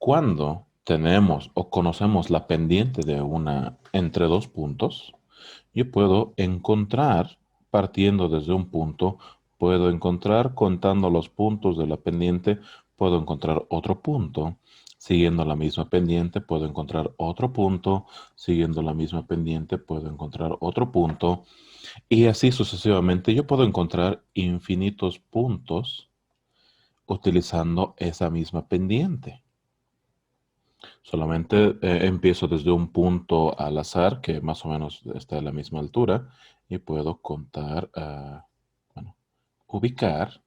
Cuando tenemos o conocemos la pendiente de una entre dos puntos, yo puedo encontrar, partiendo desde un punto, puedo encontrar, contando los puntos de la pendiente, puedo encontrar otro punto. Siguiendo la misma pendiente, puedo encontrar otro punto. Siguiendo la misma pendiente, puedo encontrar otro punto. Y así sucesivamente, yo puedo encontrar infinitos puntos utilizando esa misma pendiente. Solamente empiezo desde un punto al azar que más o menos está a la misma altura y puedo contar, bueno, ubicar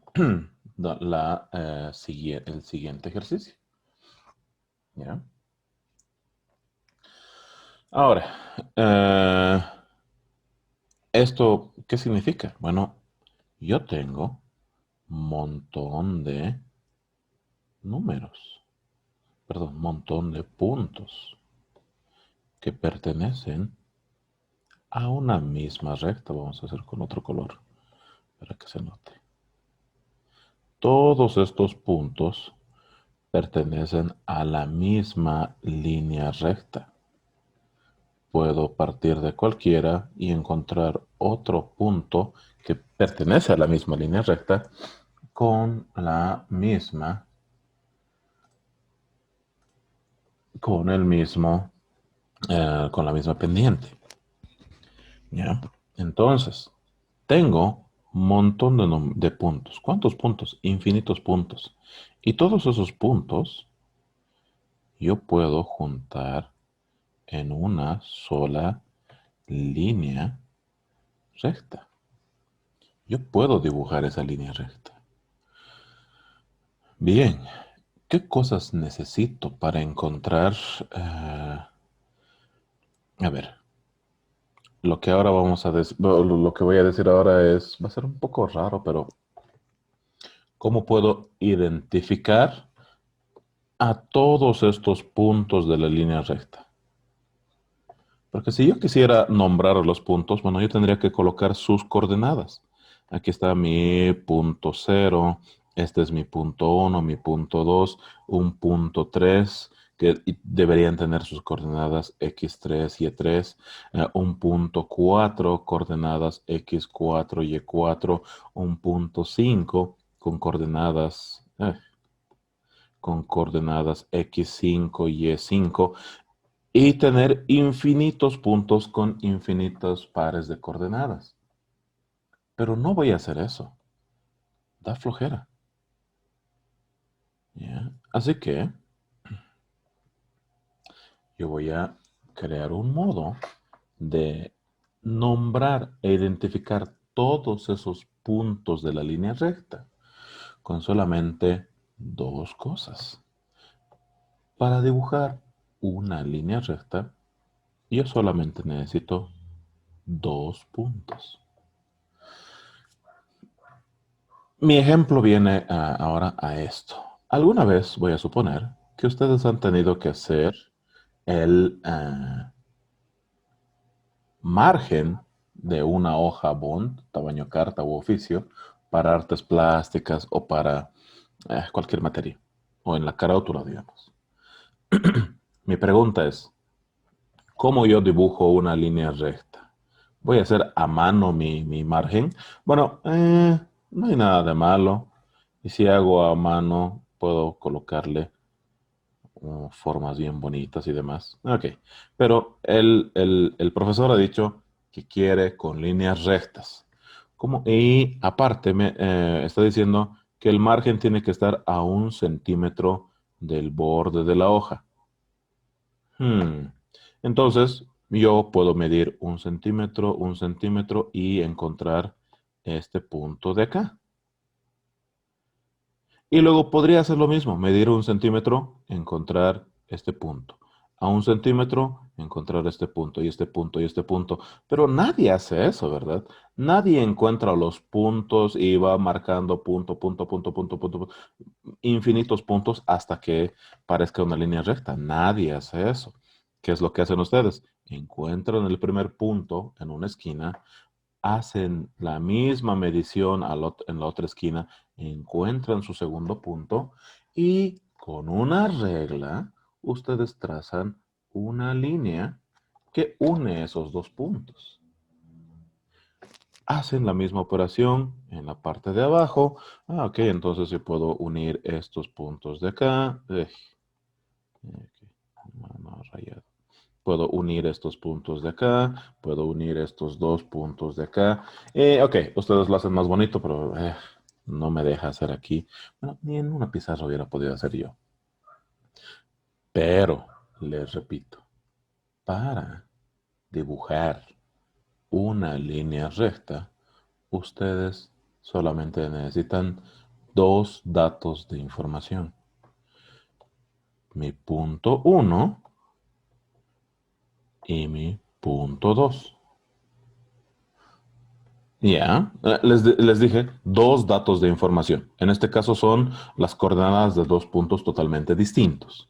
el siguiente ejercicio. ¿Ya? Ahora, ¿esto qué significa? Bueno, yo tengo un montón de números, perdón, un montón de puntos que pertenecen a una misma recta. Vamos a hacer con otro color para que se note. Todos estos puntos pertenecen a la misma línea recta. Puedo partir de cualquiera y encontrar otro punto que pertenece a la misma línea recta con la misma, con el mismo, con la misma pendiente. ¿Ya? Entonces, tengo un montón de puntos. ¿Cuántos puntos? Infinitos puntos. Y todos esos puntos yo puedo juntar en una sola línea recta. Yo puedo dibujar esa línea recta. Bien, ¿qué cosas necesito para encontrar? A ver, lo que ahora vamos a lo que voy a decir ahora va a ser un poco raro, pero ¿cómo puedo identificar a todos estos puntos de la línea recta? Porque si yo quisiera nombrar los puntos, bueno, yo tendría que colocar sus coordenadas. Aquí está mi punto cero, este es mi punto uno, mi punto 2, un punto 3 que deberían tener sus coordenadas x3, y3, un punto 4, coordenadas x4, y4, un punto 5 con coordenadas x5, y5, y tener infinitos puntos con infinitos pares de coordenadas. Pero no voy a hacer eso. Da flojera. ¿Ya? Así que yo voy a crear un modo de nombrar e identificar todos esos puntos de la línea recta con solamente dos cosas. Para dibujar una línea recta, yo solamente necesito dos puntos. Mi ejemplo viene ahora a esto. Alguna vez voy a suponer que ustedes han tenido que hacer el margen de una hoja bond, tamaño carta u oficio, para artes plásticas o para cualquier materia, o en la carátula, digamos. Mi pregunta es, ¿cómo yo dibujo una línea recta? ¿Voy a hacer a mano mi margen? Bueno, no hay nada de malo. Y si hago a mano, puedo colocarle formas bien bonitas y demás. Ok, pero el profesor ha dicho que quiere con líneas rectas. ¿Cómo? Y aparte me está diciendo que el margen tiene que estar a 1 centímetro del borde de la hoja. Hmm. Entonces, yo puedo medir 1 centímetro y encontrar este punto de acá. Y luego podría hacer lo mismo, medir 1 centímetro, encontrar este punto. A 1 centímetro, encontrar este punto y este punto y este punto. Pero nadie hace eso, ¿verdad? Nadie encuentra los puntos y va marcando punto, punto, punto, punto, punto, punto, infinitos puntos hasta que parezca una línea recta. Nadie hace eso. ¿Qué es lo que hacen ustedes? Encuentran el primer punto en una esquina, hacen la misma medición en la otra esquina, encuentran su segundo punto y Con una regla, ustedes trazan una línea que une esos dos puntos. Hacen la misma operación en la parte de abajo. Ok, entonces yo puedo unir estos puntos de acá. No, rayado. Puedo unir estos puntos de acá. Puedo unir estos dos puntos de acá. Ok, ustedes lo hacen más bonito, pero no me deja hacer aquí. Bueno, ni en una pizarra hubiera podido hacer yo. Pero, les repito, para dibujar una línea recta, ustedes solamente necesitan dos datos de información. Mi punto 1 y mi punto 2. Ya, les dije dos datos de información. En este caso son las coordenadas de dos puntos totalmente distintos.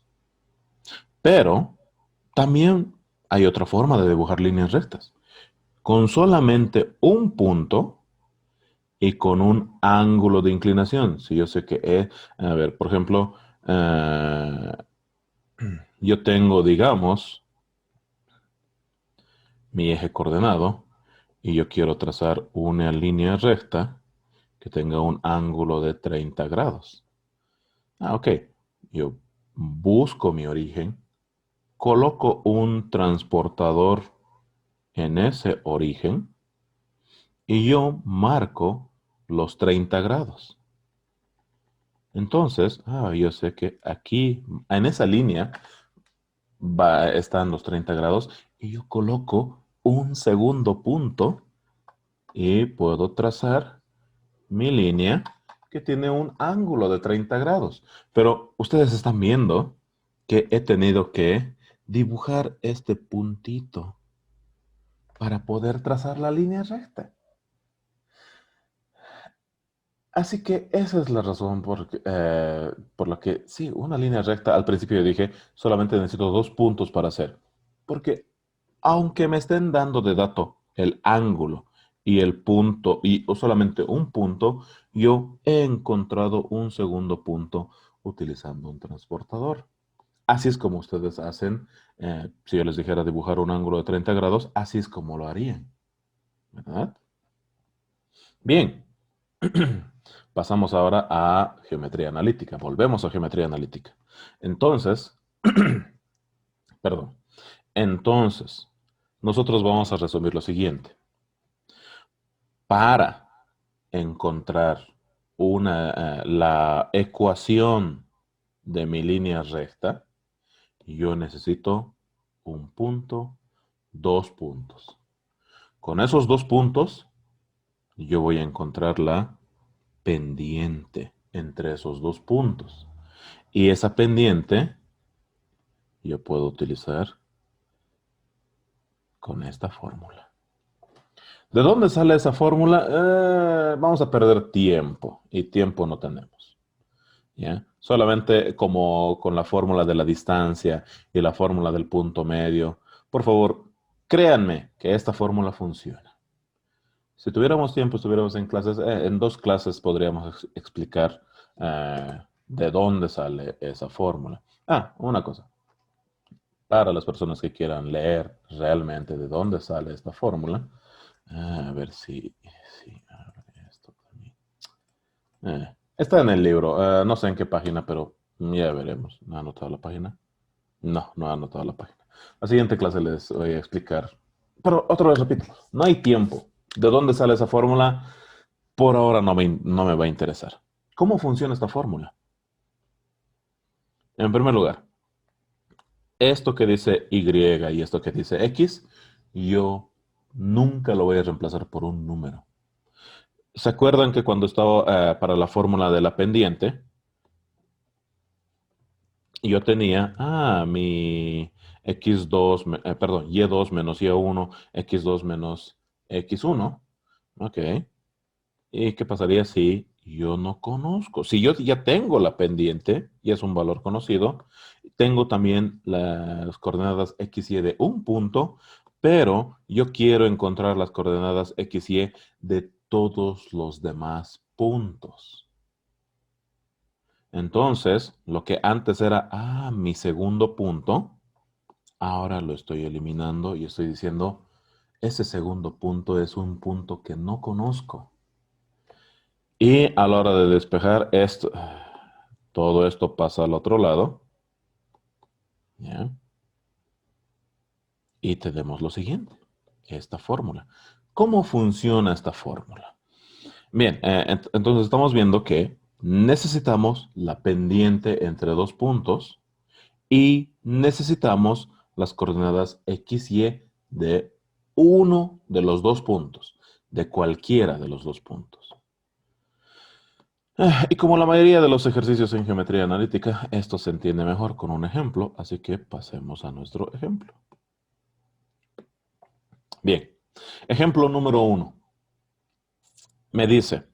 Pero también hay otra forma de dibujar líneas rectas. Con solamente un punto y con un ángulo de inclinación. Si yo sé que es, a ver, por ejemplo, yo tengo, digamos, mi eje coordenado y yo quiero trazar una línea recta que tenga un ángulo de 30 grados. Ok, yo busco mi origen, coloco un transportador en ese origen y yo marco los 30 grados. Entonces, yo sé que aquí, en esa línea, están los 30 grados y yo coloco un segundo punto y puedo trazar mi línea que tiene un ángulo de 30 grados. Pero ustedes están viendo que he tenido que dibujar este puntito para poder trazar la línea recta. Así que esa es la razón por la que, sí, una línea recta, al principio yo dije, solamente necesito dos puntos para hacer. Porque aunque me estén dando de dato el ángulo y el punto, o solamente un punto, yo he encontrado un segundo punto utilizando un transportador. Así es como ustedes hacen, si yo les dijera dibujar un ángulo de 30 grados, así es como lo harían, ¿verdad? Bien. Pasamos ahora a geometría analítica. Volvemos a geometría analítica. Entonces, perdón. Entonces, nosotros vamos a resumir lo siguiente. Para encontrar la ecuación de mi línea recta, yo necesito un punto, dos puntos. Con esos dos puntos, yo voy a encontrar la pendiente entre esos dos puntos. Y esa pendiente yo puedo utilizar con esta fórmula. ¿De dónde sale esa fórmula? Vamos a perder tiempo y tiempo no tenemos. ¿Ya? Solamente como con la fórmula de la distancia y la fórmula del punto medio. Por favor, créanme que esta fórmula funciona. Si tuviéramos tiempo, estuviéramos en clases, en dos clases podríamos explicar de dónde sale esa fórmula. Una cosa. Para las personas que quieran leer realmente de dónde sale esta fórmula, a ver si abre esto también. Está en el libro, no sé en qué página, pero ya veremos. ¿No ha anotado la página? No, no ha anotado la página. La siguiente clase les voy a explicar. Pero otra vez repito, no hay tiempo. ¿De dónde sale esa fórmula? Por ahora no me va a interesar. ¿Cómo funciona esta fórmula? En primer lugar, esto que dice Y y esto que dice X, yo nunca lo voy a reemplazar por un número. ¿Se acuerdan que cuando estaba para la fórmula de la pendiente, yo tenía, mi X2, perdón, Y2 menos Y1, X2 menos X1? Ok. ¿Y qué pasaría si yo no conozco? Si yo ya tengo la pendiente y es un valor conocido, tengo también las coordenadas X y de un punto, pero yo quiero encontrar las coordenadas X y de todos los demás puntos. Entonces, lo que antes era, mi segundo punto, ahora lo estoy eliminando y estoy diciendo, ese segundo punto es un punto que no conozco. Y a la hora de despejar esto, todo esto pasa al otro lado. ¿Ya? Y tenemos lo siguiente, esta fórmula. ¿Cómo funciona esta fórmula? Bien, entonces estamos viendo que necesitamos la pendiente entre dos puntos y necesitamos las coordenadas x y de uno de los dos puntos, de cualquiera de los dos puntos. Y como la mayoría de los ejercicios en geometría analítica, esto se entiende mejor con un ejemplo, así que pasemos a nuestro ejemplo. Bien, ejemplo número 1. Me dice,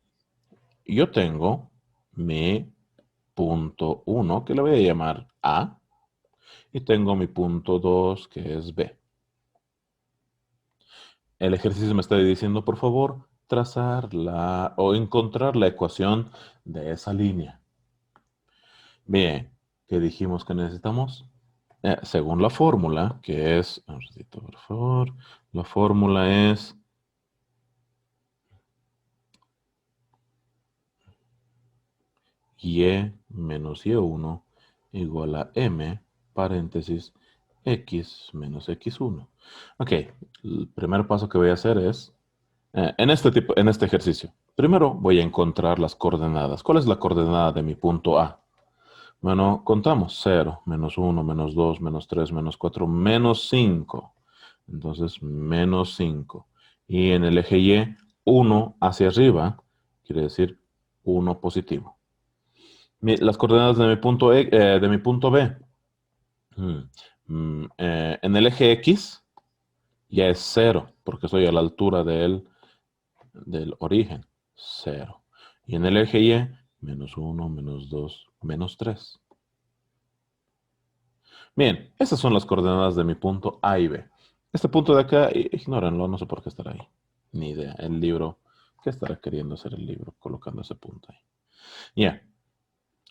yo tengo mi punto 1, que le voy a llamar A, y tengo mi punto 2, que es B. El ejercicio me está diciendo, por favor, trazar o encontrar la ecuación de esa línea. Bien, ¿qué dijimos que necesitamos? Según la fórmula, que es, un ratito, por favor, la fórmula es y menos y1 igual a m, paréntesis, x menos x1. Ok, el primer paso que voy a hacer es, en este ejercicio, primero voy a encontrar las coordenadas. ¿Cuál es la coordenada de mi punto A? Bueno, contamos 0, menos 1, menos 2, menos 3, menos 4, menos 5. Entonces, menos 5. Y en el eje Y, 1 hacia arriba, quiere decir 1 positivo. Las coordenadas de mi punto B. Mm, en el eje X ya es 0, porque estoy a la altura del origen. 0. Y en el eje Y, menos 1, menos 2, menos 3. Bien, esas son las coordenadas de mi punto A y B. Este punto de acá, ignórenlo, no sé por qué estará ahí. Ni idea. El libro, ¿qué estará queriendo hacer el libro colocando ese punto ahí? Ya.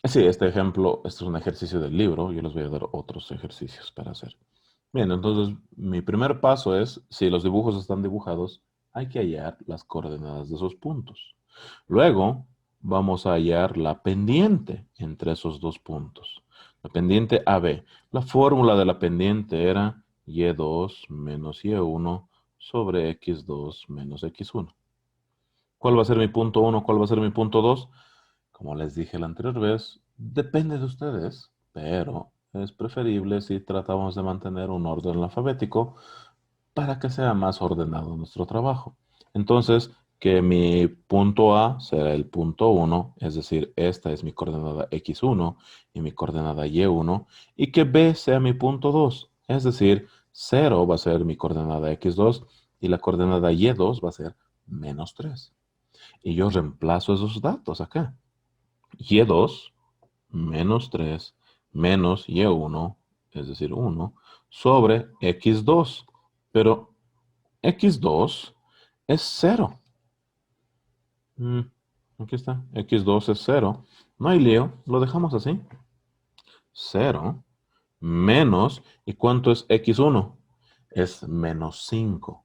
Sí, este ejemplo, este es un ejercicio del libro. Yo les voy a dar otros ejercicios para hacer. Bien, entonces mi primer paso es, si los dibujos están dibujados, hay que hallar las coordenadas de esos puntos. Luego vamos a hallar la pendiente entre esos dos puntos. La pendiente AB. La fórmula de la pendiente era y2 menos y1 sobre x2 menos x1. ¿Cuál va a ser mi punto 1? ¿Cuál va a ser mi punto 2? Como les dije la anterior vez, depende de ustedes, pero es preferible si tratamos de mantener un orden alfabético para que sea más ordenado nuestro trabajo. Entonces, que mi punto A será el punto 1, es decir, esta es mi coordenada x1 y mi coordenada y1, y que B sea mi punto 2, es decir, 0 va a ser mi coordenada x2 y la coordenada y2 va a ser menos 3. Y yo reemplazo esos datos acá. Y2 menos 3 menos Y1, es decir, 1, sobre X2. Pero X2 es 0. Mm, Aquí está. X2 es 0. No hay lío, lo dejamos así. 0 menos, ¿y cuánto es X1? Es menos 5.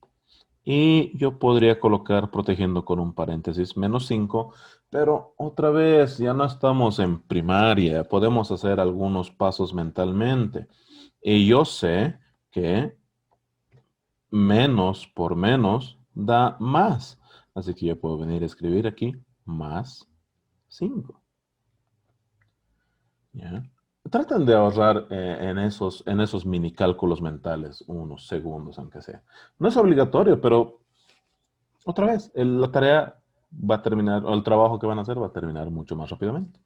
Y yo podría colocar protegiendo con un paréntesis menos 5, pero otra vez, ya no estamos en primaria, podemos hacer algunos pasos mentalmente. Y yo sé que menos por menos da más. Así que yo puedo venir a escribir aquí más 5. ¿Ya? Traten de ahorrar en esos mini cálculos mentales unos segundos, aunque sea. No es obligatorio, pero otra vez, la tarea va a terminar, o el trabajo que van a hacer va a terminar mucho más rápidamente.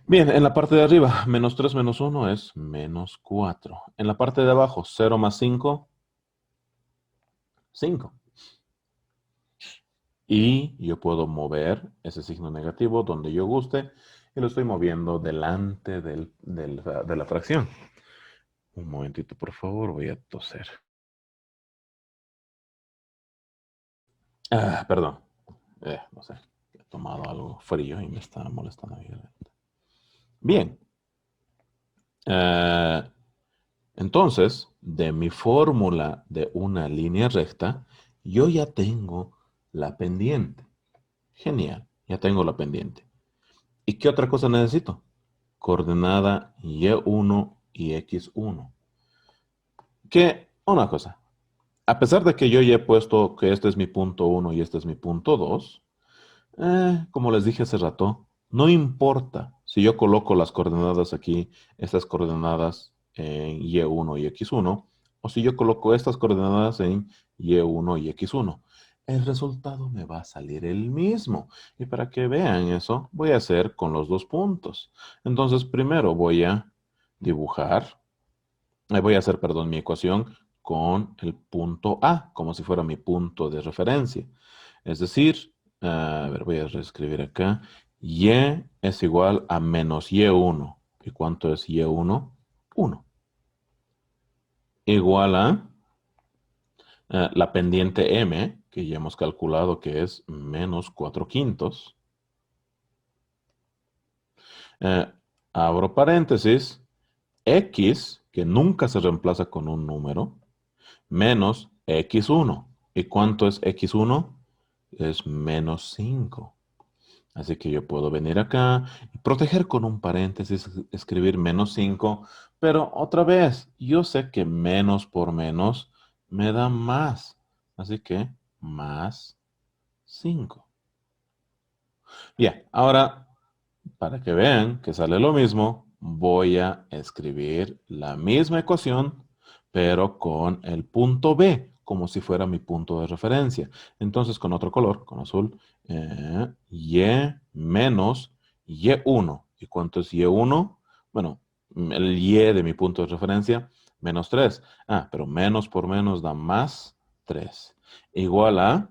Bien, en la parte de arriba, menos 3 menos 1 es menos 4. En la parte de abajo, 0 más 5, 5. Y yo puedo mover ese signo negativo donde yo guste y lo estoy moviendo delante de la fracción. Un momentito, por favor, voy a toser. Perdón. No sé, he tomado algo frío y me está molestando mi garganta. Bien. Eh, entonces, de mi fórmula de una línea recta, yo ya tengo la pendiente. Genial, ya tengo la pendiente. ¿Y qué otra cosa necesito? Coordenada Y1 y X1. Que, una cosa, a pesar de que yo ya he puesto que este es mi punto 1 y este es mi punto 2, como les dije hace rato, no importa si yo coloco las coordenadas aquí, estas coordenadas en Y1 y X1, o si yo coloco estas coordenadas en Y1 y X1. El resultado me va a salir el mismo. Y para que vean eso, voy a hacer con los dos puntos. Entonces, primero voy a dibujar, voy a hacer, perdón, mi ecuación con el punto A, como si fuera mi punto de referencia. Es decir, a ver, voy a reescribir acá. Y es igual a menos Y1. ¿Y cuánto es Y1? 1. Igual a la pendiente M, que ya hemos calculado que es menos 4 quintos. Eh, Abro paréntesis. X, que nunca se reemplaza con un número, menos X1. ¿Y cuánto es X1? Es menos 5. Así que yo puedo venir acá y proteger con un paréntesis, escribir menos 5, pero otra vez, yo sé que menos por menos me da más. Así que más 5. Bien, ahora, para que vean que sale lo mismo, voy a escribir la misma ecuación, pero con el punto B, como si fuera mi punto de referencia. Entonces, con otro color, con azul, Y menos Y1. ¿Y cuánto es Y1? Bueno, el Y de mi punto de referencia, menos 3. Ah, pero menos por menos da más 3. Igual a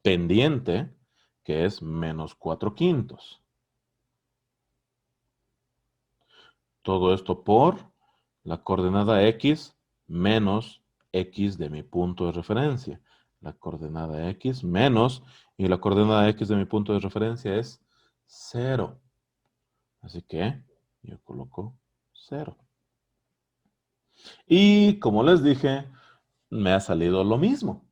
pendiente, que es menos 4 quintos. Todo esto por la coordenada X menos X de mi punto de referencia. La coordenada X menos, y la coordenada X de mi punto de referencia es 0. Así que yo coloco 0. Y como les dije, me ha salido lo mismo.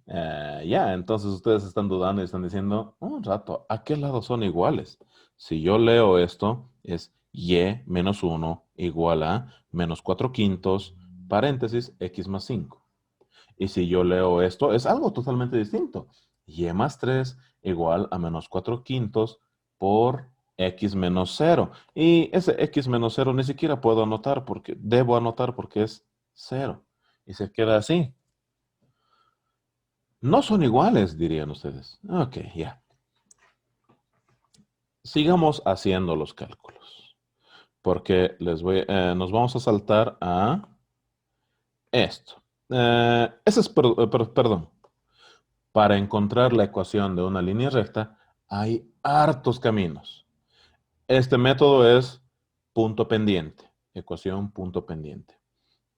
Ya, entonces ustedes están dudando y están diciendo, un rato, ¿a qué lado son iguales? Si yo leo esto, es y menos 1 igual a menos 4 quintos, paréntesis, x más 5. Y si yo leo esto, es algo totalmente distinto. Y más 3 igual a menos 4 quintos por x menos 0. Y ese x menos 0 ni siquiera puedo anotar porque, debo anotar porque es 0. Y se queda así. No son iguales, dirían ustedes. Ok, ya. Sigamos haciendo los cálculos. Porque nos vamos a saltar a esto. Ese es, perdón. Para encontrar la ecuación de una línea recta, hay hartos caminos. Este método es punto pendiente, ecuación punto pendiente.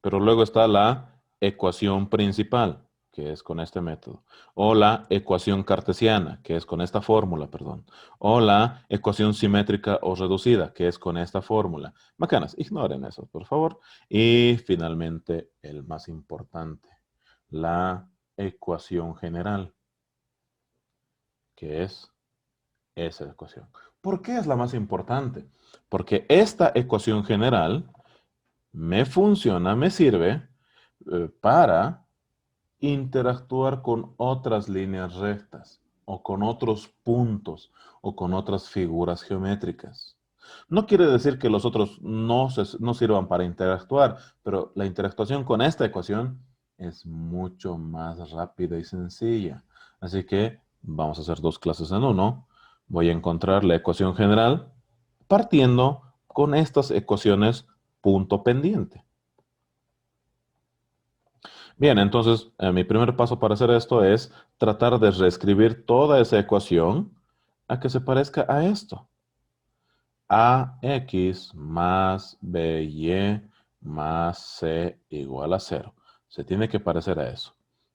Pero luego está la ecuación principal, que es con este método. O la ecuación cartesiana, que es con esta fórmula, perdón. O la ecuación simétrica o reducida, que es con esta fórmula. Bacanas, ignoren eso, por favor. Y finalmente, el más importante, la ecuación general, que es esa ecuación. ¿Por qué es la más importante? Porque esta ecuación general me funciona, me sirve para interactuar con otras líneas rectas o con otros puntos o con otras figuras geométricas. No quiere decir que los otros no sirvan para interactuar, pero la interactuación con esta ecuación es mucho más rápida y sencilla. Así que vamos a hacer dos clases en uno. Voy a encontrar la ecuación general partiendo con estas ecuaciones punto pendiente. Bien, entonces mi primer paso para hacer esto es tratar de reescribir toda esa ecuación a que se parezca a esto. AX más BY más C igual a 0. Se tiene que parecer a eso.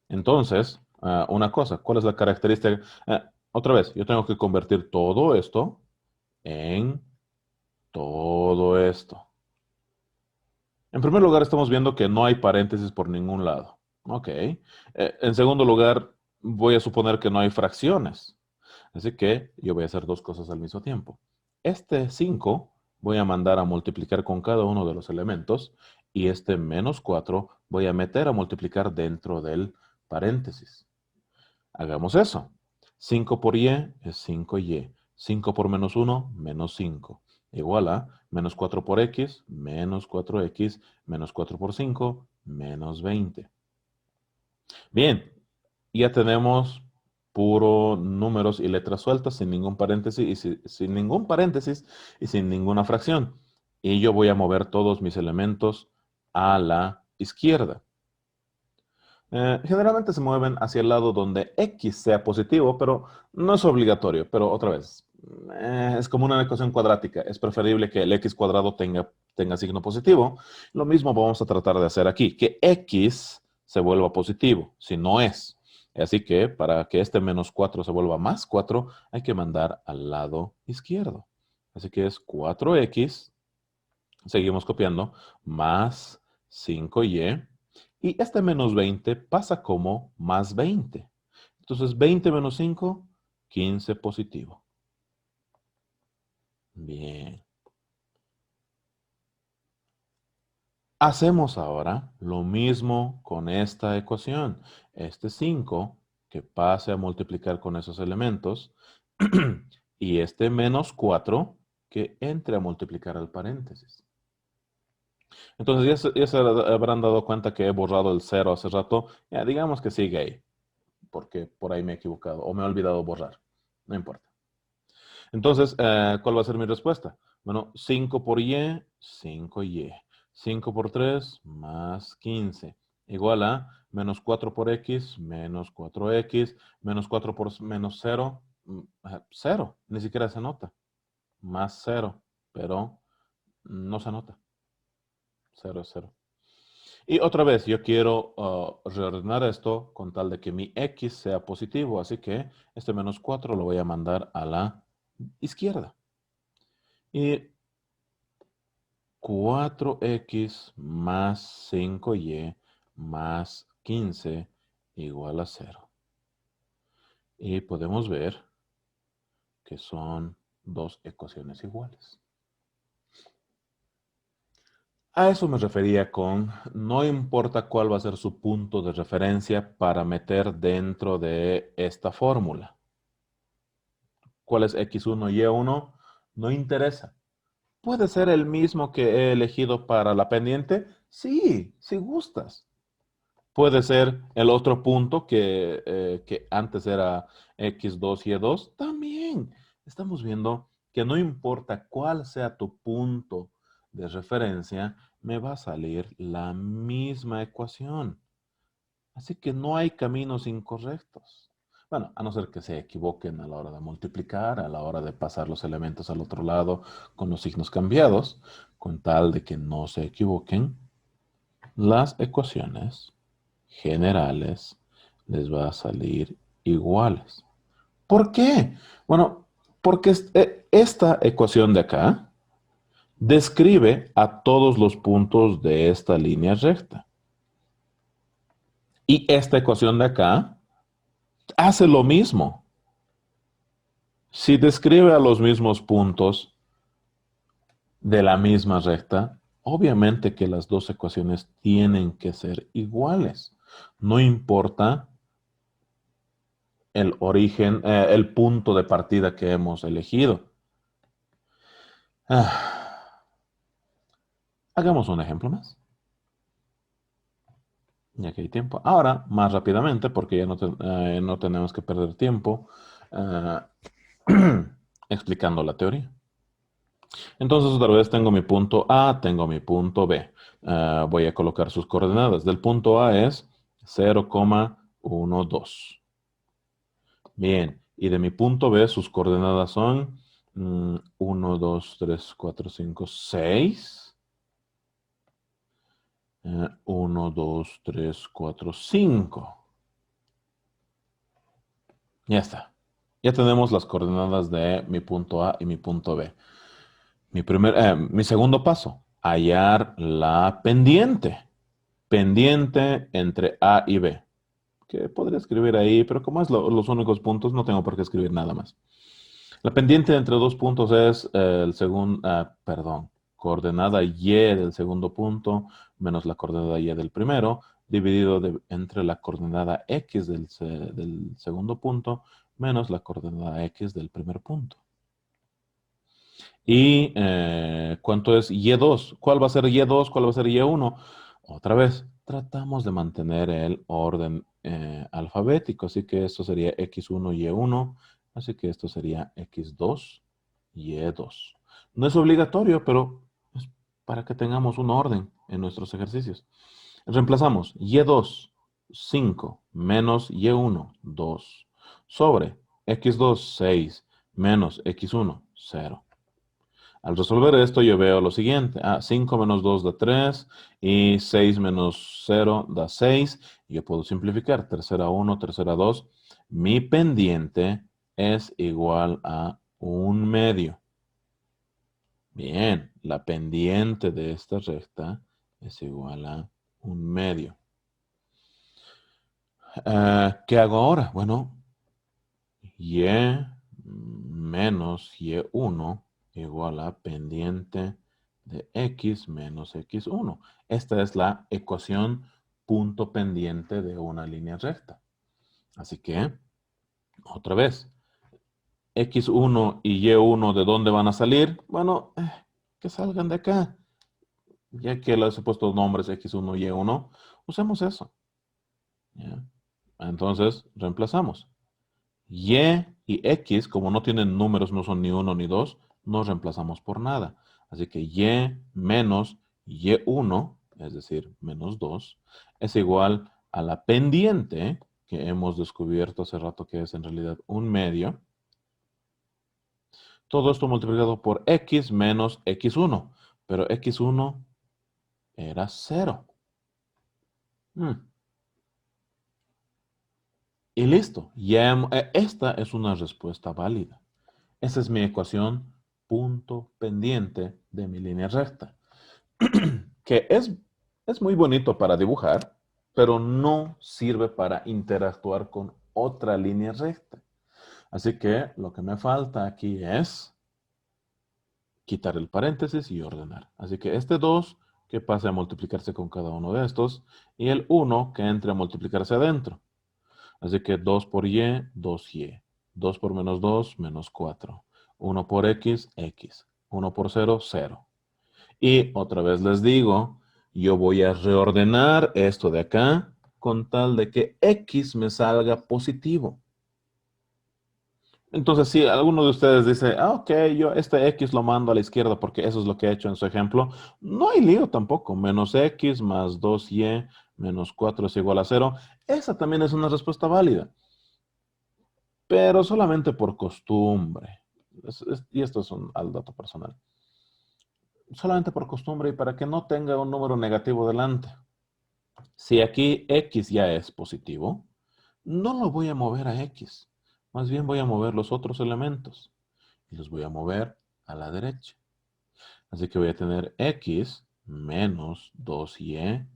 Entonces, una cosa, ¿cuál es la característica? Otra vez, yo tengo que convertir todo esto en todo esto. En primer lugar, estamos viendo que no hay paréntesis por ningún lado. Ok. En segundo lugar, voy a suponer que no hay fracciones. Así que yo voy a hacer dos cosas al mismo tiempo. Este 5 voy a mandar a multiplicar con cada uno de los elementos y este menos 4 voy a meter a multiplicar dentro del paréntesis. Hagamos eso. 5 por y es 5y. 5 por menos 1, menos 5. Igual a menos 4 por x, menos 4x, menos 4 por 5, menos 20. Bien, ya tenemos puro números y letras sueltas, sin ningún paréntesis sin ningún paréntesis y sin ninguna fracción. Y yo voy a mover todos mis elementos a la izquierda. Generalmente se mueven hacia el lado donde x sea positivo, pero no es obligatorio. Pero otra vez, es como una ecuación cuadrática. Es preferible que el x cuadrado tenga signo positivo. Lo mismo vamos a tratar de hacer aquí, que x se vuelva positivo, si no es. Así que para que este menos 4 se vuelva más 4, hay que mandar al lado izquierdo. Así que es 4x, seguimos copiando, más 5y. Y este menos 20 pasa como más 20. Entonces 20 menos 5, 15 positivo. Bien. Hacemos ahora lo mismo con esta ecuación. Este 5 que pase a multiplicar con esos elementos y este menos 4 que entre a multiplicar al paréntesis. Entonces ya se habrán dado cuenta que he borrado el 0 hace rato. Ya, digamos que sigue ahí, porque por ahí me he equivocado o me he olvidado borrar. No importa. Entonces, ¿cuál va a ser mi respuesta? Bueno, 5 por y, 5y. 5 por 3, más 15. Igual a menos 4 por x, menos 4x, menos 4 por menos 0, 0. Ni siquiera se nota. Más 0, pero no se nota. 0 es 0. Y otra vez, yo quiero reordenar esto con tal de que mi x sea positivo. Así que este menos 4 lo voy a mandar a la izquierda. Y 4x más 5y más 15 igual a 0. Y podemos ver que son dos ecuaciones iguales. A eso me refería con, no importa cuál va a ser su punto de referencia para meter dentro de esta fórmula. ¿Cuál es x1 y y1? No interesa. ¿Puede ser el mismo que he elegido para la pendiente? Sí, si gustas. Puede ser el otro punto que antes era x2 y y2. También estamos viendo que no importa cuál sea tu punto de referencia, me va a salir la misma ecuación. Así que no hay caminos incorrectos. Bueno, a no ser que se equivoquen a la hora de multiplicar, a la hora de pasar los elementos al otro lado con los signos cambiados, con tal de que no se equivoquen, las ecuaciones generales les va a salir iguales. ¿Por qué? Bueno, porque esta ecuación de acá describe a todos los puntos de esta línea recta. Y esta ecuación de acá hace lo mismo. Si describe a los mismos puntos de la misma recta, obviamente que las dos ecuaciones tienen que ser iguales. No importa el origen, el punto de partida que hemos elegido. Hagamos un ejemplo más, ya que hay tiempo. Ahora, más rápidamente, porque ya no tenemos que perder tiempo eh, explicando la teoría. Entonces, otra vez tengo mi punto A, tengo mi punto B. Voy a colocar sus coordenadas. Del punto A es 0,12. Bien, y de mi punto B sus coordenadas son 1, 2, 3, 4, 5, 6. 1, 2, 3, 4, 5. Ya está. Ya tenemos las coordenadas de mi punto A y mi punto B. Mi segundo paso, hallar la pendiente. Pendiente entre A y B. Que podría escribir ahí, pero como es los únicos puntos, no tengo por qué escribir nada más. La pendiente entre dos puntos es el segundo, perdón, coordenada y del segundo punto menos la coordenada y del primero, dividido entre la coordenada x del segundo punto menos la coordenada x del primer punto. ¿Y cuánto es y2? ¿Cuál va a ser y2? ¿Cuál va a ser y1? Otra vez, tratamos de mantener el orden alfabético, así que esto sería x1, y1, así que esto sería x2, y2. No es obligatorio, pero es para que tengamos un orden en nuestros ejercicios. Reemplazamos y2, 5, menos y1, 2, sobre x2, 6, menos x1, 0. Al resolver esto yo veo lo siguiente. 5 menos 2 da 3 y 6 menos 0 da 6. Y yo puedo simplificar. Tercera 1, tercera 2. Mi pendiente es igual a 1/2. Bien, la pendiente de esta recta es igual a 1/2. ¿Qué hago ahora? Bueno, y menos y1 igual a pendiente de x menos x1. Esta es la ecuación punto pendiente de una línea recta. Así que, otra vez, x1 y y1, ¿de dónde van a salir? Bueno, que salgan de acá. Ya que les he puesto nombres x1 y y1, usemos eso. ¿Ya? Entonces, reemplazamos. Y X, como no tienen números, no son ni 1 ni 2, no reemplazamos por nada. Así que Y menos Y1, es decir, menos 2, es igual a la pendiente que hemos descubierto hace rato que es en realidad 1/2. Todo esto multiplicado por X menos X1. Pero X1 era 0. Y listo. Esta es una respuesta válida. Esa es mi ecuación punto pendiente de mi línea recta. Que es muy bonito para dibujar, pero no sirve para interactuar con otra línea recta. Así que lo que me falta aquí es quitar el paréntesis y ordenar. Así que este 2 que pase a multiplicarse con cada uno de estos y el 1 que entre a multiplicarse adentro. Así que 2 por y, 2y. 2 por menos 2, menos 4. 1 por x, x. 1 por 0, 0. Y otra vez les digo, yo voy a reordenar esto de acá con tal de que x me salga positivo. Entonces, si alguno de ustedes dice, ok, yo este x lo mando a la izquierda porque eso es lo que he hecho en su ejemplo, no hay lío tampoco. Menos x más 2y menos 4 es igual a 0. Esa también es una respuesta válida, pero solamente por costumbre. Y esto es al dato personal. Solamente por costumbre y para que no tenga un número negativo delante. Si aquí x ya es positivo, no lo voy a mover a x. Más bien voy a mover los otros elementos. Y los voy a mover a la derecha. Así que voy a tener x menos 2y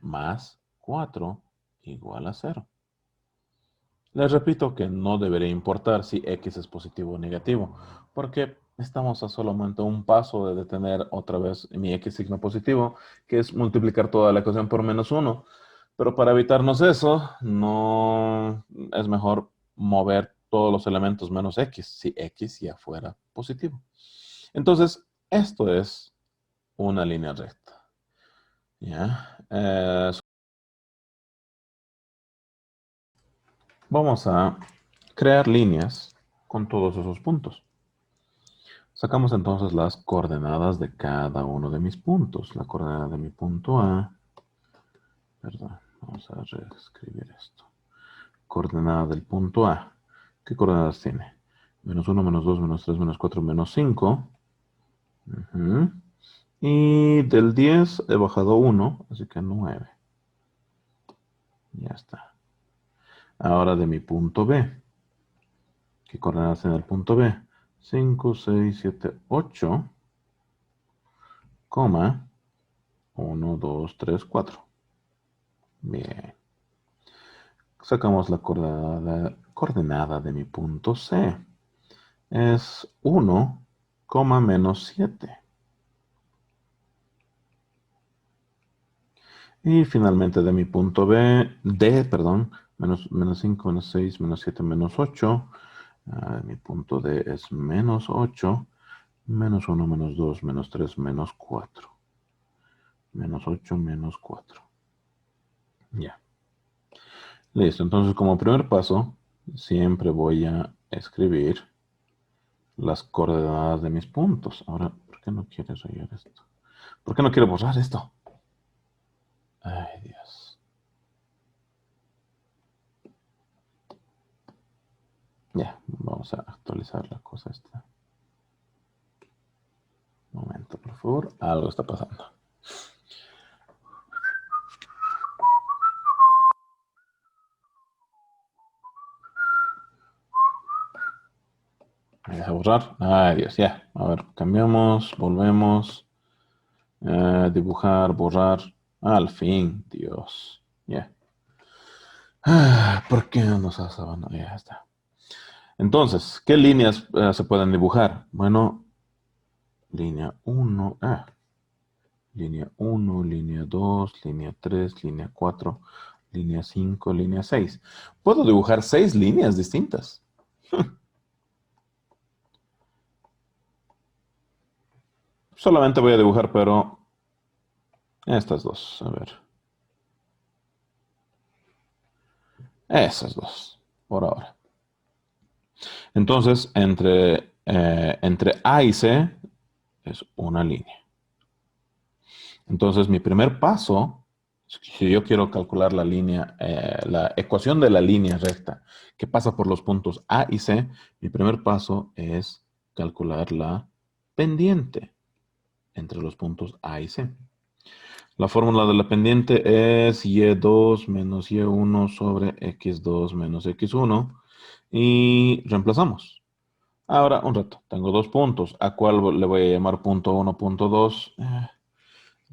más 4 igual a 0. Les repito que no debería importar si x es positivo o negativo, porque estamos a solamente un paso de tener otra vez mi x signo positivo, que es multiplicar toda la ecuación por menos 1. Pero para evitarnos eso, no es mejor mover todos los elementos menos x, si x ya fuera positivo. Entonces, esto es una línea recta. ¿Ya? Vamos a crear líneas con todos esos puntos. Sacamos entonces las coordenadas de cada uno de mis puntos. La coordenada de mi punto A, perdón, vamos a reescribir esto. Coordenada del punto A. ¿Qué coordenadas tiene? Menos 1, menos 2, menos 3, menos 4, menos 5. Y del 10 he bajado 1, así que 9. Ya está. Ahora de mi punto B. ¿Qué coordenadas tiene el punto B? 5, 6, 7, 8, coma, 1, 2, 3, 4. Bien. Sacamos la coordenada de mi punto C. Es 1, menos 7. Y finalmente de mi punto D, menos 5, menos 6, menos 7, menos 8. Mi punto D es menos 8, menos 1, menos 2, menos 3, menos 4. Menos 8, menos 4. Ya. Listo. Entonces, como primer paso, siempre voy a escribir las coordenadas de mis puntos. Ahora, ¿por qué no quiere rayar esto? ¿Por qué no quiere borrar esto? Ay, Dios. Ya, vamos a actualizar la cosa esta. Un momento, por favor. Algo está pasando. ¿Me deja borrar? Ay, Dios, ya. A ver, cambiamos, volvemos. Dibujar, borrar. Al fin, Dios. Ya. ¿Por qué no nos has abandonado? Ya está. Entonces, ¿qué líneas se pueden dibujar? Bueno, línea 1, línea 1, línea 2, línea 3, línea 4, línea 5, línea 6. Puedo dibujar 6 líneas distintas. Solamente voy a dibujar, pero estas dos. A ver. Esas dos, por ahora. Entonces, entre A y C es una línea. Entonces, mi primer paso, si yo quiero calcular la línea, la ecuación de la línea recta que pasa por los puntos A y C, mi primer paso es calcular la pendiente entre los puntos A y C. La fórmula de la pendiente es y2 menos y1 sobre x2 menos x1 y reemplazamos. Ahora, un reto. Tengo dos puntos. ¿A cuál le voy a llamar punto 1, punto 2?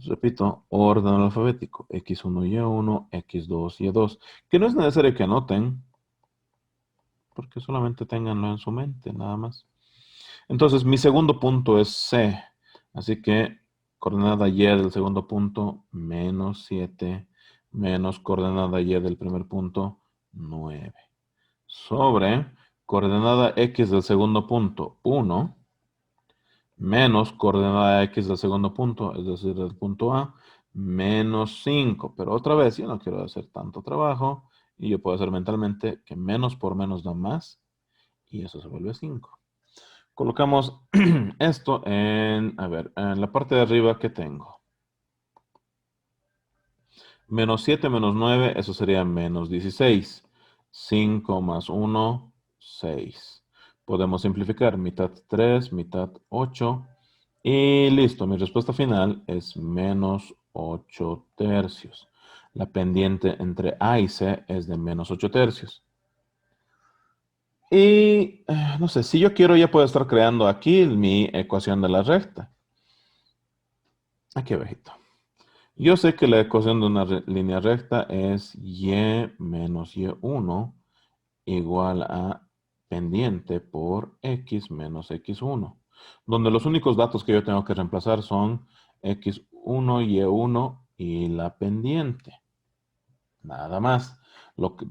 Repito, orden alfabético. X1, Y1, X2, Y2. Que no es necesario que anoten, porque solamente tenganlo en su mente, nada más. Entonces, mi segundo punto es C. Así que coordenada Y del segundo punto, menos 7, menos coordenada Y del primer punto, 9. Sobre coordenada X del segundo punto, 1, menos coordenada X del segundo punto, es decir, del punto A, menos 5. Pero otra vez, yo no quiero hacer tanto trabajo y yo puedo hacer mentalmente que menos por menos da más y eso se vuelve 5. Colocamos esto a ver, en la parte de arriba que tengo. Menos 7 menos 9, eso sería menos 16. 5 más 1, 6. Podemos simplificar, mitad 3, mitad 8. Y listo, mi respuesta final es menos 8 tercios. La pendiente entre A y C es de menos 8 tercios. Y no sé, si yo quiero ya puedo estar creando aquí mi ecuación de la recta. Aquí abajito. Yo sé que la ecuación de una línea recta es y menos y1 igual a pendiente por x menos x1, donde los únicos datos que yo tengo que reemplazar son x1, y1 y la pendiente. Nada más.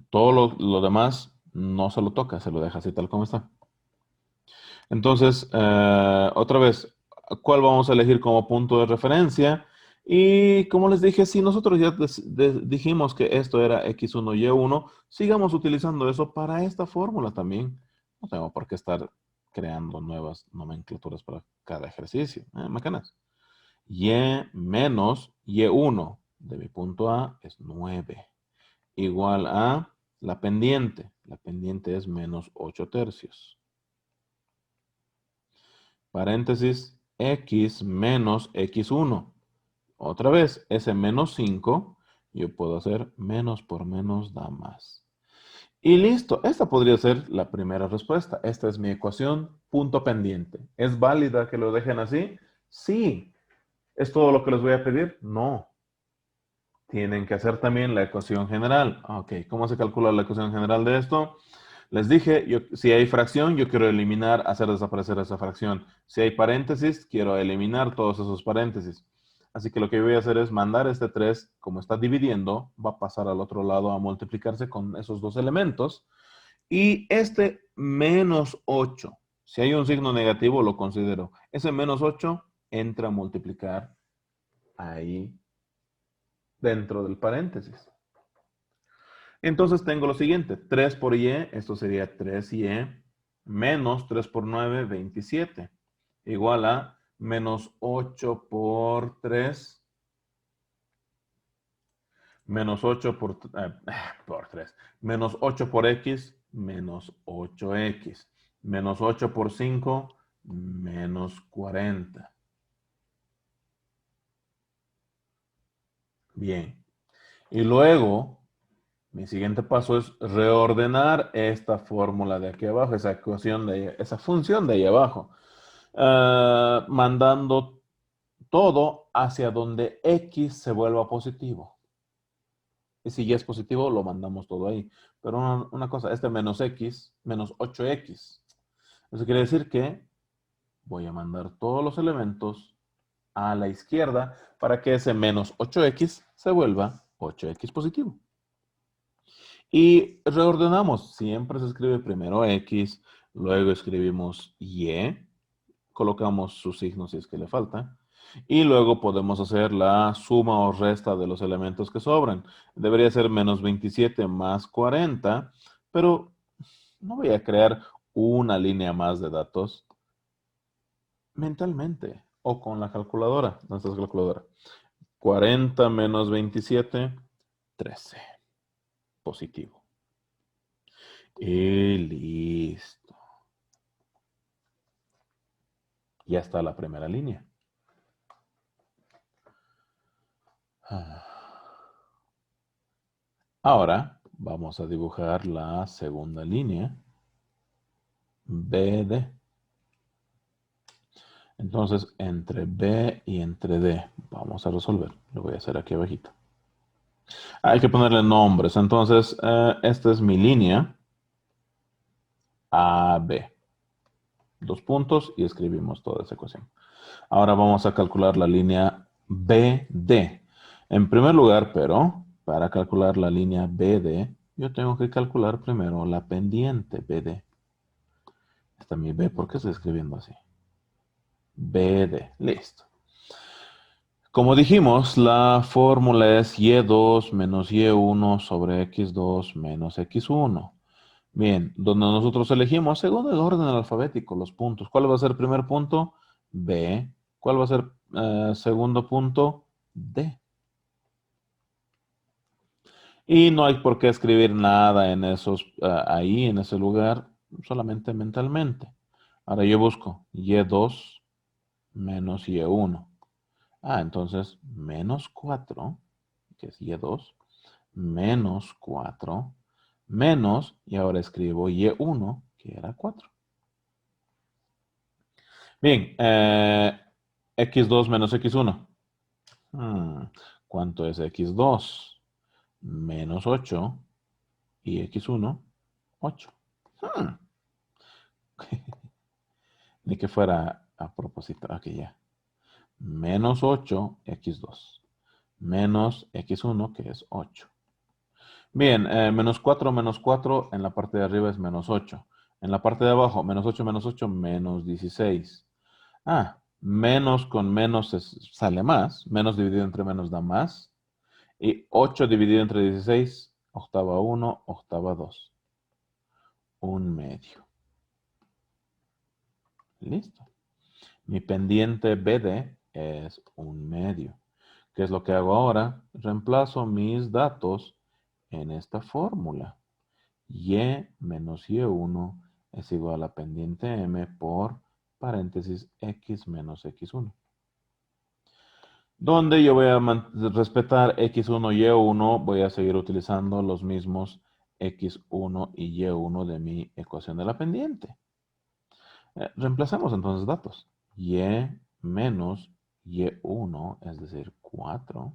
Todo lo demás no se lo toca, se lo deja así tal como está. Entonces, otra vez, ¿cuál vamos a elegir como punto de referencia? Y como les dije, si nosotros ya dijimos que esto era x1, y1, sigamos utilizando eso para esta fórmula también. No tengo por qué estar creando nuevas nomenclaturas para cada ejercicio. Macanas. Y menos y1 de mi punto A es 9. Igual a la pendiente. La pendiente es menos 8 tercios. Paréntesis, x menos x1. Otra vez, ese menos 5, yo puedo hacer menos por menos da más. Y listo, esta podría ser la primera respuesta. Esta es mi ecuación, punto pendiente. ¿Es válida que lo dejen así? Sí. ¿Es todo lo que les voy a pedir? No. Tienen que hacer también la ecuación general. Ok, ¿cómo se calcula la ecuación general de esto? Les dije, si hay fracción, yo quiero eliminar, hacer desaparecer esa fracción. Si hay paréntesis, quiero eliminar todos esos paréntesis. Así que lo que voy a hacer es mandar este 3, como está dividiendo, va a pasar al otro lado a multiplicarse con esos dos elementos. Y este menos 8, si hay un signo negativo, lo considero. Ese menos 8 entra a multiplicar ahí dentro del paréntesis. Entonces tengo lo siguiente, 3 por y, esto sería 3y, menos 3 por 9, 27, igual a menos 8 por 3, menos 8 por 3, menos 8 por x, menos 8x, menos 8 por 5, menos 40. Bien, y luego mi siguiente paso es reordenar esta fórmula de aquí abajo, esa ecuación esa función de ahí abajo, mandando todo hacia donde x se vuelva positivo. Y si ya es positivo, lo mandamos todo ahí. Pero una cosa, este menos x, menos 8x. Eso quiere decir que voy a mandar todos los elementos a la izquierda para que ese menos 8x se vuelva 8x positivo. Y reordenamos. Siempre se escribe primero X, luego escribimos Y, colocamos su signo si es que le falta, y luego podemos hacer la suma o resta de los elementos que sobran. Debería ser menos 27 más 40, pero no voy a crear una línea más de datos mentalmente o con la calculadora, nuestra calculadora. 40 menos 27, 13. Positivo. Y listo. Ya está la primera línea. Ahora vamos a dibujar la segunda línea. BD. Entonces, entre B y entre D, vamos a resolver. Lo voy a hacer aquí abajito. Hay que ponerle nombres. Entonces, esta es mi línea AB. Dos puntos y escribimos toda esa ecuación. Ahora vamos a calcular la línea BD. En primer lugar, pero, para calcular la línea BD, yo tengo que calcular primero la pendiente BD. Esta es mi B, ¿por qué estoy escribiendo así? BD, listo. Como dijimos, la fórmula es y2 menos y1 sobre x2 menos x1. Bien, donde nosotros elegimos, según el orden alfabético, los puntos. ¿Cuál va a ser el primer punto? B. ¿Cuál va a ser segundo punto? D. Y no hay por qué escribir nada en ahí, en ese lugar, solamente mentalmente. Ahora yo busco y2 menos y1. Entonces, menos 4, que es y2, menos 4, menos, y ahora escribo y1, que era 4. Bien, x2 menos x1. ¿Cuánto es x2? Menos 8 y x1, 8. Ni que fuera a propósito. Aquí ya. Menos 8, x2. Menos x1, que es 8. Bien, menos 4 en la parte de arriba es menos 8. En la parte de abajo, menos 8, menos 16. Menos con menos sale más. Menos dividido entre menos da más. Y 8 dividido entre 16, octava 1, octava 2. Un medio. Listo. Mi pendiente BD es un medio. ¿Qué es lo que hago ahora? Reemplazo mis datos en esta fórmula. Y menos y1 es igual a pendiente m por paréntesis x menos x1. Donde yo voy a respetar x1 y y1, voy a seguir utilizando los mismos x1 y y1 de mi ecuación de la pendiente. Reemplacemos entonces datos. Y menos y1, es decir, 4,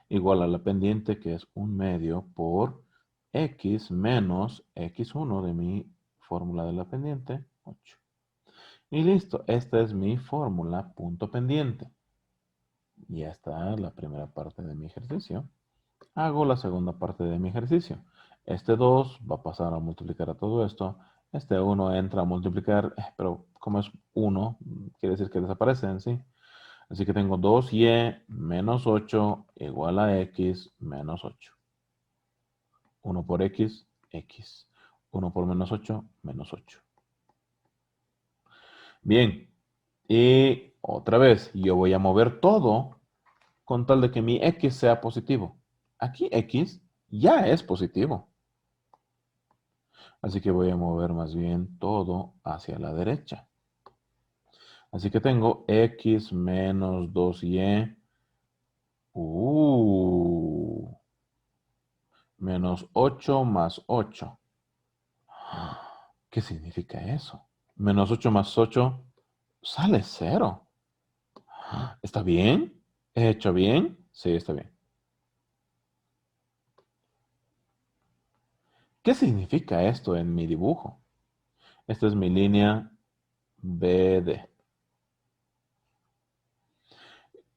igual a la pendiente, que es 1/2 por x menos x1 de mi fórmula de la pendiente, 8. Y listo, esta es mi fórmula punto pendiente. Ya está la primera parte de mi ejercicio. Hago la segunda parte de mi ejercicio. Este 2 va a pasar a multiplicar a todo esto. Este 1 entra a multiplicar, pero como es 1, quiere decir que desaparece en sí. Así que tengo 2y menos 8 igual a x menos 8. 1 por x, x. 1 por menos 8, menos 8. Bien, y otra vez, yo voy a mover todo con tal de que mi x sea positivo. Aquí x ya es positivo. Así que voy a mover más bien todo hacia la derecha. Así que tengo x menos 2y menos 8 más 8. ¿Qué significa eso? Menos 8 más 8 sale 0. ¿Está bien? ¿He hecho bien? Sí, está bien. ¿Qué significa esto en mi dibujo? Esta es mi línea BD.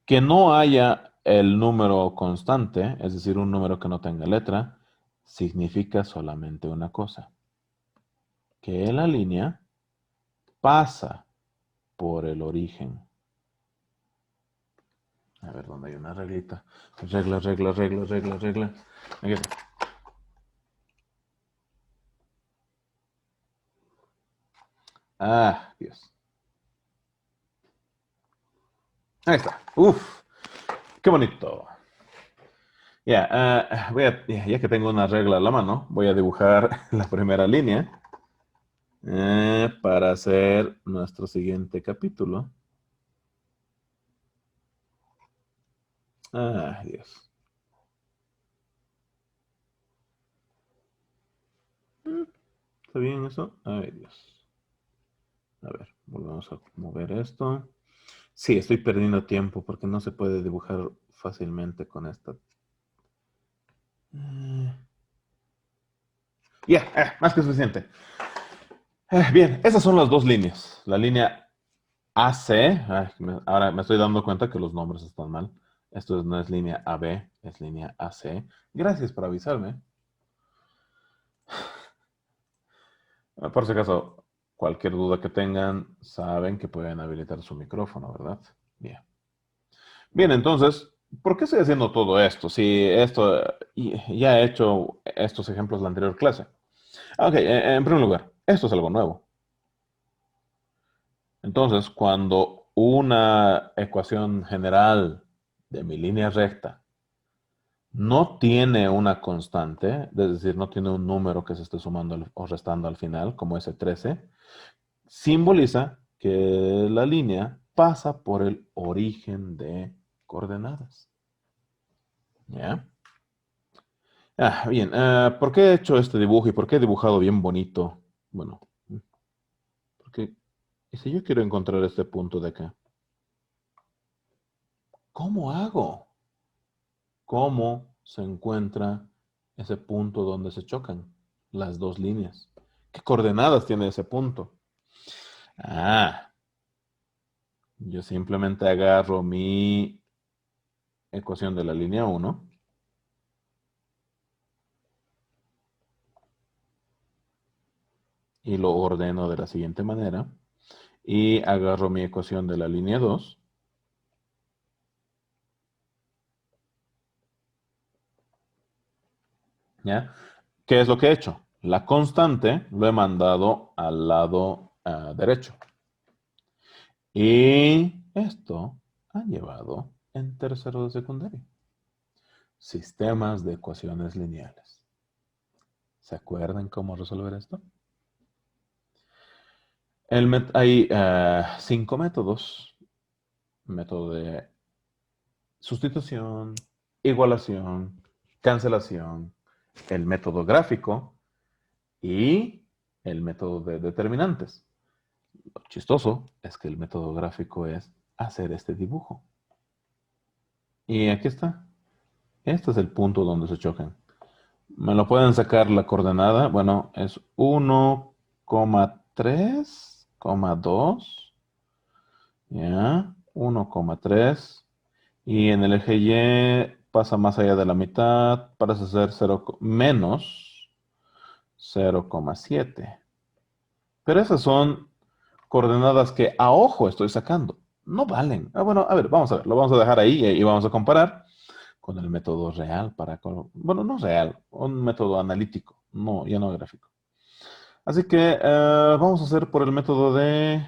Que no haya el número constante, es decir, un número que no tenga letra, significa solamente una cosa. Que la línea pasa por el origen. A ver, ¿dónde hay una reglita? Regla, regla, regla, regla, regla. Aquí está. Ah, Dios. Ahí está. Uf, qué bonito. Ya, ya que tengo una regla a la mano, voy a dibujar la primera línea para hacer nuestro siguiente capítulo. Ah, Dios. ¿Está bien eso? Ay, Dios. A ver, volvemos a mover esto. Sí, estoy perdiendo tiempo porque no se puede dibujar fácilmente con esta. Ya, más que suficiente. Bien, esas son las dos líneas. La línea AC, ahora me estoy dando cuenta que los nombres están mal. Esto no es línea AB, es línea AC. Gracias por avisarme. Por si acaso, cualquier duda que tengan, saben que pueden habilitar su micrófono, ¿verdad? Bien. Bien, entonces, ¿por qué estoy haciendo todo esto? Si esto, ya he hecho estos ejemplos en la anterior clase. Ok, en primer lugar, esto es algo nuevo. Entonces, cuando una ecuación general de mi línea recta no tiene una constante, es decir, no tiene un número que se esté sumando o restando al final, como ese 13, simboliza que la línea pasa por el origen de coordenadas. ¿Ya? Bien, ¿por qué he hecho este dibujo y por qué he dibujado bien bonito? Bueno, porque si yo quiero encontrar este punto de acá, ¿cómo hago? ¿Cómo se encuentra ese punto donde se chocan las dos líneas? ¿Qué coordenadas tiene ese punto? Ah, yo simplemente agarro mi ecuación de la línea 1 y lo ordeno de la siguiente manera. Y agarro mi ecuación de la línea 2. ¿Ya? ¿Qué es lo que he hecho? La constante lo he mandado al lado derecho. Y esto ha llevado en tercero de secundaria. Sistemas de ecuaciones lineales. ¿Se acuerdan cómo resolver esto? Hay 5 métodos. Método de sustitución, igualación, cancelación, el método gráfico y el método de determinantes. Lo chistoso es que el método gráfico es hacer este dibujo. Y aquí está. Este es el punto donde se chocan. ¿Me lo pueden sacar la coordenada? Bueno, es 1,3,2. ¿Ya? 1,3. Y en el eje Y pasa más allá de la mitad, parece ser menos 0,7. Pero esas son coordenadas que a ojo estoy sacando. No valen. Bueno, a ver, vamos a ver. Lo vamos a dejar ahí y vamos a comparar con el método real bueno, no real, un método analítico, no, ya no gráfico. Así que vamos a hacer por el método de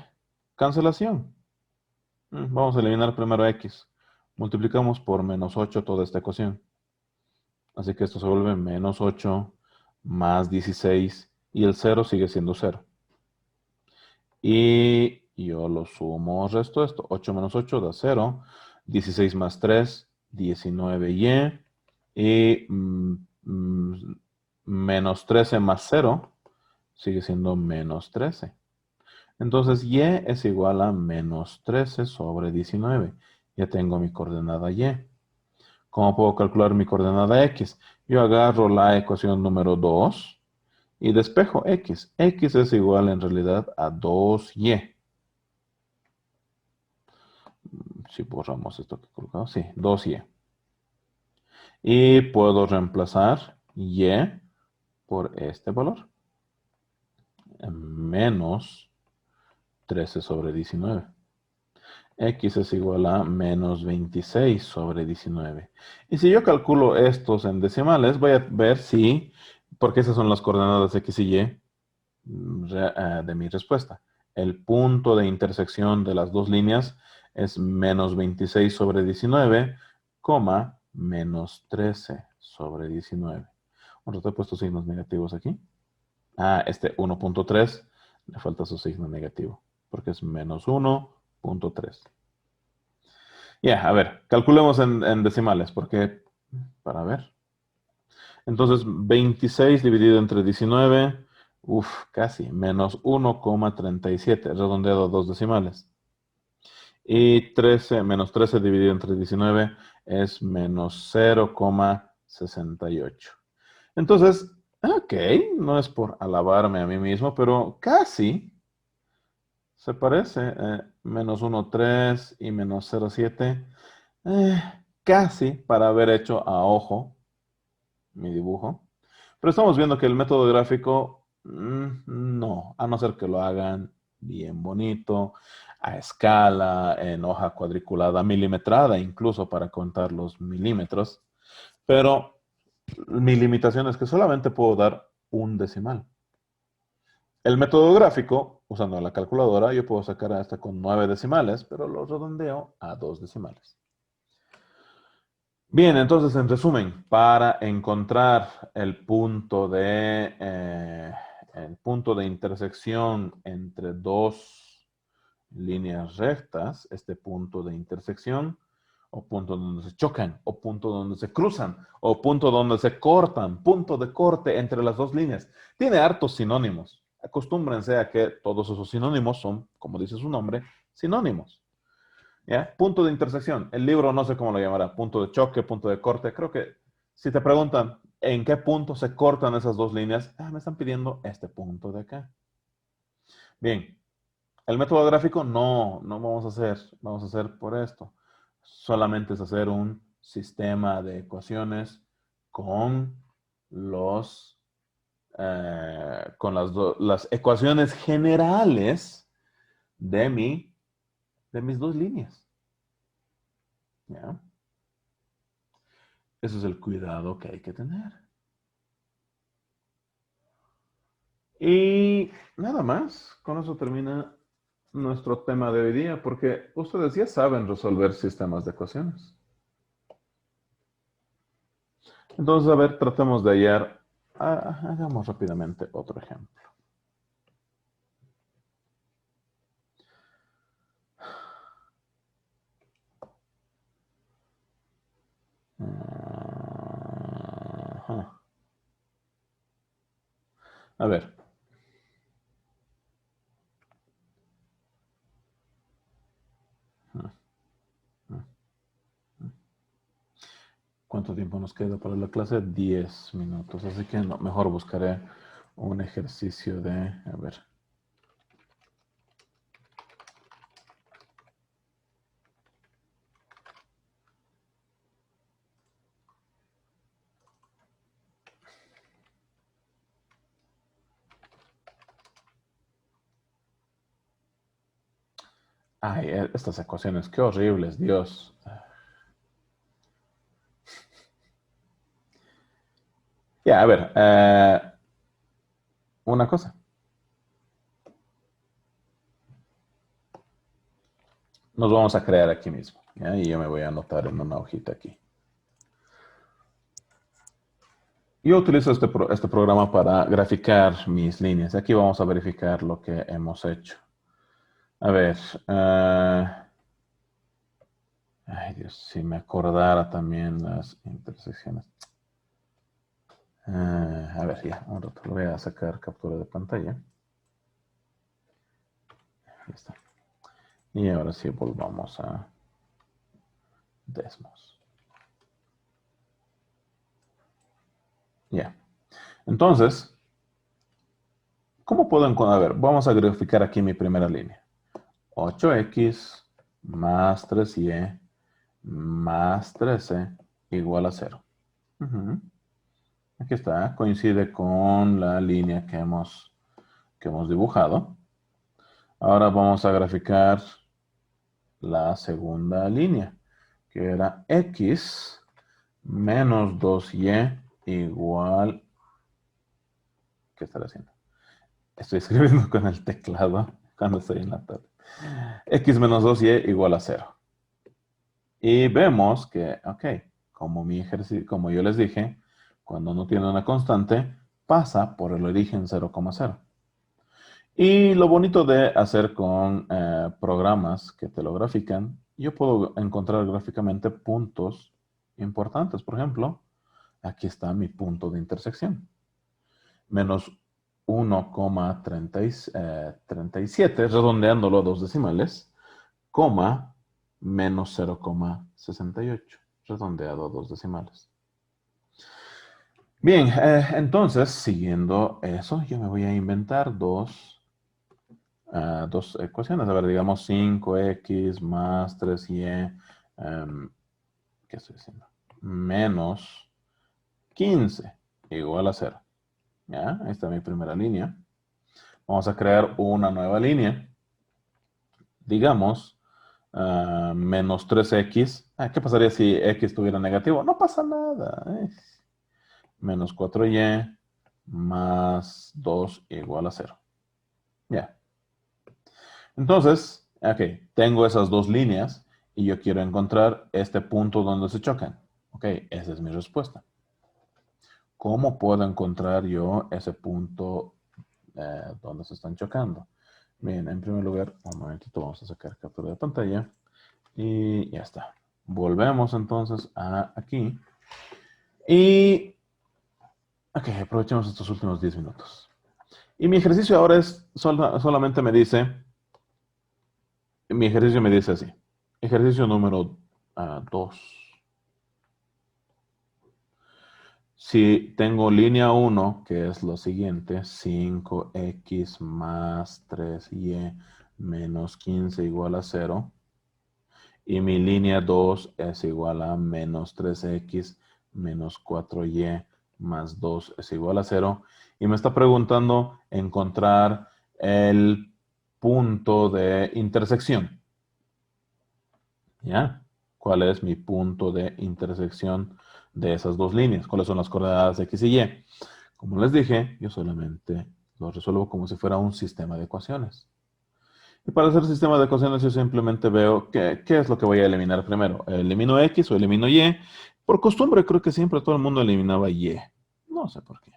cancelación. Vamos a eliminar primero x. Multiplicamos por -8 toda esta ecuación. Así que esto se vuelve -8 más 16 y el 0 sigue siendo 0. Y yo lo sumo, resto esto. 8 menos 8 da 0. 16 más 3, 19y. Y menos 13 más 0 sigue siendo -13. Entonces y es igual a -13 sobre 19. Ya tengo mi coordenada y. ¿Cómo puedo calcular mi coordenada x? Yo agarro la ecuación número 2 y despejo x. X es igual en realidad a 2y. Si borramos esto que he colocado, sí, 2y. Y puedo reemplazar y por este valor, menos 13 sobre 19. X es igual a menos 26 sobre 19. Y si yo calculo estos en decimales, voy a ver si, porque esas son las coordenadas X y Y de mi respuesta. El punto de intersección de las dos líneas es menos 26 sobre 19, menos 13 sobre 19. Bueno, te he puesto signos negativos aquí. Este 1,3 le falta su signo negativo, porque es menos 1,3. Ya, a ver, calculemos en decimales, porque, para ver. Entonces, 26 dividido entre 19, casi, menos 1,37, redondeado a dos decimales. Y menos 13 dividido entre 19 es menos 0,68. Entonces, ok, no es por alabarme a mí mismo, pero casi se parece. Menos 1,3 y menos 0,7. eh, Casi para haber hecho a ojo mi dibujo. Pero estamos viendo que el método gráfico, no, a no ser que lo hagan bien bonito, a escala, en hoja cuadriculada, milimetrada, incluso para contar los milímetros. Pero mi limitación es que solamente puedo dar un decimal. El método gráfico, usando la calculadora, yo puedo sacar hasta con 9 decimales, pero lo redondeo a 2 decimales. Bien, entonces en resumen, para encontrar el punto de intersección entre dos líneas rectas, este punto de intersección, o punto donde se chocan, o punto donde se cruzan, o punto donde se cortan, punto de corte entre las dos líneas, tiene hartos sinónimos. Acostúmbrense a que todos esos sinónimos son, como dice su nombre, sinónimos. ¿Ya? Punto de intersección. El libro no sé cómo lo llamará. Punto de choque, punto de corte. Creo que si te preguntan en qué punto se cortan esas dos líneas, me están pidiendo este punto de acá. Bien. El método gráfico no vamos a hacer. Vamos a hacer por esto. Solamente es hacer un sistema de ecuaciones con con las ecuaciones generales de mis dos líneas. ¿Ya? Ese es el cuidado que hay que tener. Y nada más, con eso termina nuestro tema de hoy día, porque ustedes ya saben resolver sistemas de ecuaciones. Entonces, a ver, tratemos de hallar, hagamos rápidamente otro ejemplo. Ajá. A ver. ¿Cuánto tiempo nos queda para la clase? 10 minutos. Así que no, mejor buscaré un ejercicio de... A ver. Ay, estas ecuaciones, qué horribles, Dios. Ya, a ver. Una cosa. Nos vamos a crear aquí mismo. ¿Ya? Y yo me voy a anotar en una hojita aquí. Yo utilizo este programa para graficar mis líneas. Aquí vamos a verificar lo que hemos hecho. A ver. Ay, Dios, si me acordara también las intersecciones. A ver, ya, un rato. Le voy a sacar captura de pantalla. Ahí está. Y ahora sí volvamos a Desmos. Ya. Entonces, ¿cómo puedo encontrar? A ver, vamos a graficar aquí mi primera línea. 8x más 3y más 13 igual a 0. Aquí está, coincide con la línea que hemos dibujado. Ahora vamos a graficar la segunda línea, que era x menos 2y igual... ¿Qué estaré haciendo? Estoy escribiendo con el teclado cuando estoy en la tablet. X menos 2y igual a 0. Y vemos que, ok, como mi ejercicio, como yo les dije, cuando no tiene una constante, pasa por el origen 0,0. Y lo bonito de hacer con programas que te lo grafican, yo puedo encontrar gráficamente puntos importantes. Por ejemplo, aquí está mi punto de intersección. Menos 1,37, redondeándolo a 2 decimales, coma menos 0,68, redondeado a 2 decimales. Bien, entonces, siguiendo eso, yo me voy a inventar dos ecuaciones. A ver, digamos 5x más 3y, ¿qué estoy diciendo? Menos 15 igual a 0. ¿Ya? Ahí está mi primera línea. Vamos a crear una nueva línea. Digamos, menos 3x. ¿Qué pasaría si x estuviera negativo? No pasa nada. Menos 4y más 2 igual a 0. Ya. Entonces, ok, tengo esas dos líneas y yo quiero encontrar este punto donde se chocan. Ok, esa es mi respuesta. ¿Cómo puedo encontrar yo ese punto donde se están chocando? Bien, en primer lugar, un momentito, vamos a sacar captura de pantalla y ya está. Volvemos entonces a aquí y, ok, aprovechemos estos últimos 10 minutos. Y mi ejercicio ahora es, solamente me dice, mi ejercicio me dice así. Ejercicio número 2. Si tengo línea 1, que es lo siguiente, 5x más 3y menos 15 igual a 0. Y mi línea 2 es igual a menos 3x menos 4y más 2 es igual a 0. Y me está preguntando encontrar el punto de intersección. ¿Ya? ¿Cuál es mi punto de intersección de esas dos líneas? ¿Cuáles son las coordenadas x y y? Como les dije, yo solamente lo resuelvo como si fuera un sistema de ecuaciones. Y para hacer sistema de ecuaciones yo simplemente veo qué es lo que voy a eliminar primero. ¿Elimino x o elimino y? Por costumbre creo que siempre todo el mundo eliminaba y. No sé por qué.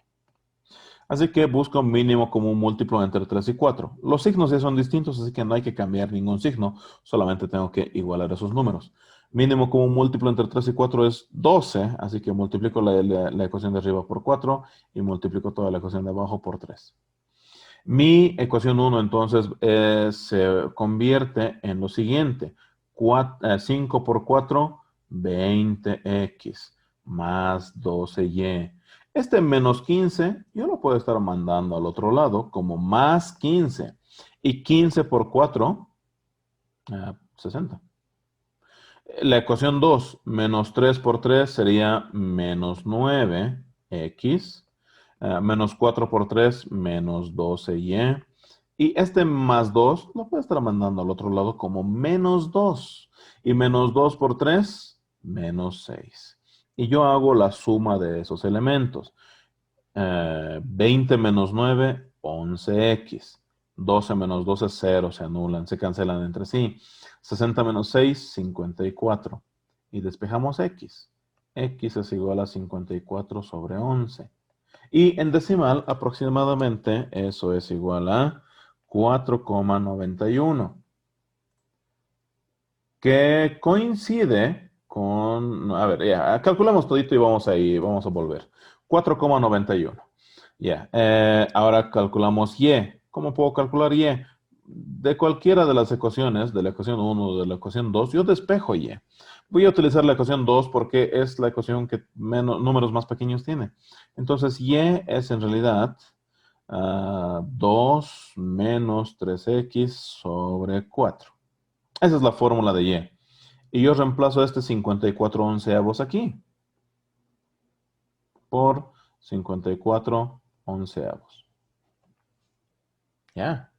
Así que busco mínimo común múltiplo entre 3 y 4. Los signos ya son distintos, así que no hay que cambiar ningún signo. Solamente tengo que igualar esos números. Mínimo como múltiplo entre 3 y 4 es 12, así que multiplico la ecuación de arriba por 4 y multiplico toda la ecuación de abajo por 3. Mi ecuación 1 entonces se convierte en lo siguiente. 5 por 4, 20x más 12y. Este menos 15 yo lo puedo estar mandando al otro lado como más 15. Y 15 por 4, 60. La ecuación 2, menos 3 por 3 sería menos 9x. Menos 4 por 3, menos 12y. Y este más 2 lo puedo estar mandando al otro lado como menos 2. Y menos 2 por 3, menos 6. Y yo hago la suma de esos elementos. 20 menos 9, 11x. 12 menos 12, 0, se anulan, se cancelan entre sí. 60 menos 6, 54. Y despejamos x. X es igual a 54 sobre 11. Y en decimal, aproximadamente, eso es igual a 4,91. Que coincide con... A ver, ya, calculamos todito y vamos a volver. 4,91. Ya, ahora calculamos y. ¿Cómo puedo calcular y? De cualquiera de las ecuaciones, de la ecuación 1 o de la ecuación 2, yo despejo y. Voy a utilizar la ecuación 2 porque es la ecuación que menos, números más pequeños tiene. Entonces, y es en realidad 2 menos 3x sobre 4. Esa es la fórmula de y. Y yo reemplazo este 54 onceavos aquí por 54 onceavos. Ya.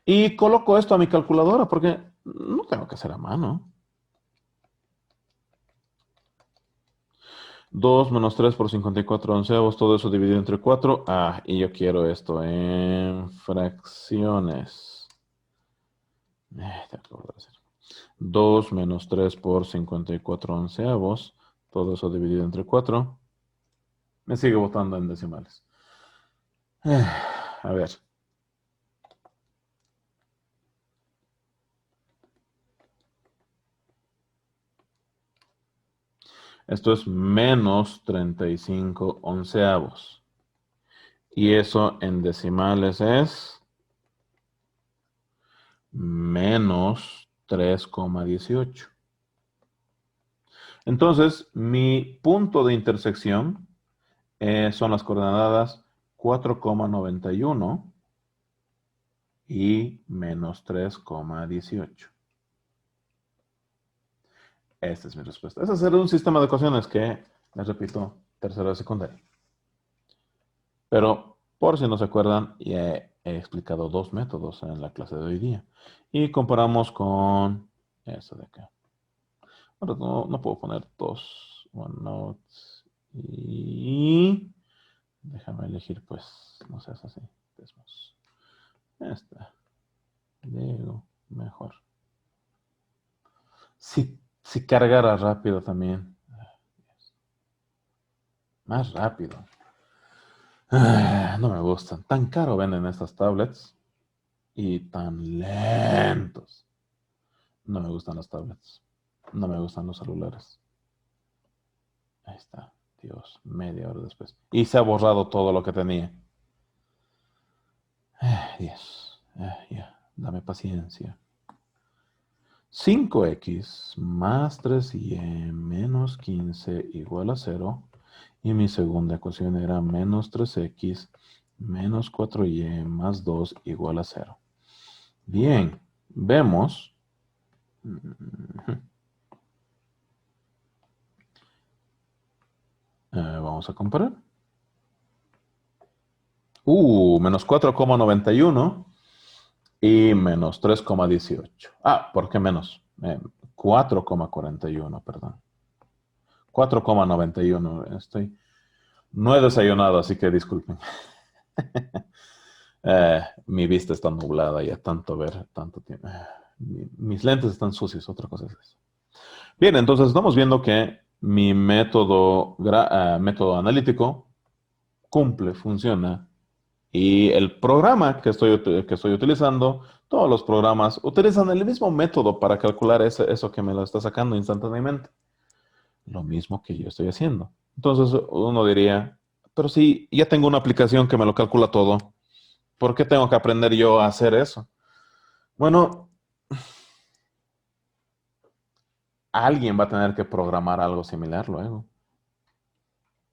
Y coloco esto a mi calculadora porque no tengo que hacer a mano. 2 menos 3 por 54 onceavos, todo eso dividido entre 4. Y yo quiero esto en fracciones. Tengo que volver a hacer. 2 menos 3 por 54 onceavos, todo eso dividido entre 4. Me sigue botando en decimales. A ver. Esto es menos 35 onceavos. Y eso en decimales es menos 3,18. Entonces, mi punto de intersección son las coordenadas 4,91 y menos 3,18. Esta es mi respuesta. Ese será un sistema de ecuaciones que, les repito, tercero de secundaria. Pero, por si no se acuerdan, ya he explicado dos métodos en la clase de hoy día. Y comparamos con esto de acá. Ahora no puedo poner dos OneNote y... Déjame elegir, pues, no seas así. Desmos. Esta. Digo, mejor. Si cargara rápido también. Más rápido. No me gustan. Tan caro venden estas tablets y tan lentos. No me gustan las tablets. No me gustan los celulares. Ahí está. Dios, media hora después. Y se ha borrado todo lo que tenía. Dios. Ya, dame paciencia. 5x más 3y menos 15 igual a 0. Y mi segunda ecuación era menos 3x menos 4y más 2 igual a 0. Bien, vemos. Vamos a comparar. Menos 4,91 y menos 3,18. ¿Por qué menos? 4,41, perdón. 4,91. No he desayunado, así que disculpen. Mi vista está nublada ya, tanto ver, tanto tiempo. Mis lentes están sucios, otra cosa es eso. Bien, entonces estamos viendo que mi método analítico cumple, funciona Y el programa que estoy utilizando, todos los programas utilizan el mismo método para calcular eso que me lo está sacando instantáneamente. Lo mismo que yo estoy haciendo. Entonces uno diría, pero si ya tengo una aplicación que me lo calcula todo, ¿por qué tengo que aprender yo a hacer eso? Bueno, alguien va a tener que programar algo similar luego.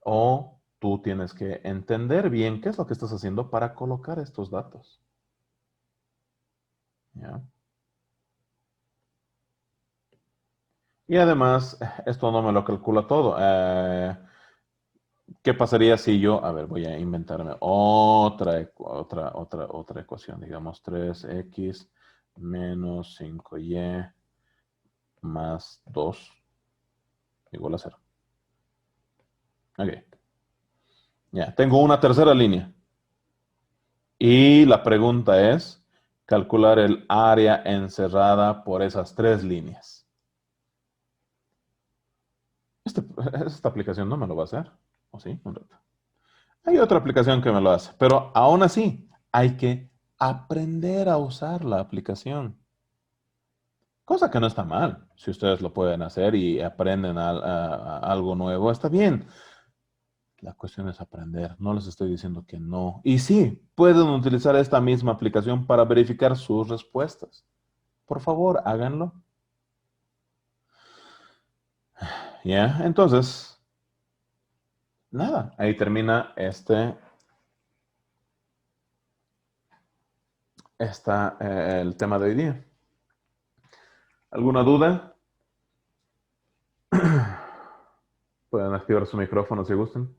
O tú tienes que entender bien qué es lo que estás haciendo para colocar estos datos. ¿Ya? Y además, esto no me lo calcula todo. ¿Qué pasaría si yo, a ver, voy a inventarme otra ecuación, digamos 3x menos 5y más 2 igual a 0. Ok, ya, tengo una tercera línea. Y la pregunta es, calcular el área encerrada por esas tres líneas. Este- esta aplicación no me lo va a hacer. ¿O sí? Un rato. Hay otra aplicación que me lo hace, pero aún así hay que aprender a usar la aplicación. Cosa que no está mal. Si ustedes lo pueden hacer y aprenden algo nuevo, está bien. La cuestión es aprender. No les estoy diciendo que no. Y sí, pueden utilizar esta misma aplicación para verificar sus respuestas. Por favor, háganlo. Ya, entonces, nada, ahí termina el tema de hoy día. ¿Alguna duda? Pueden activar su micrófono si gustan.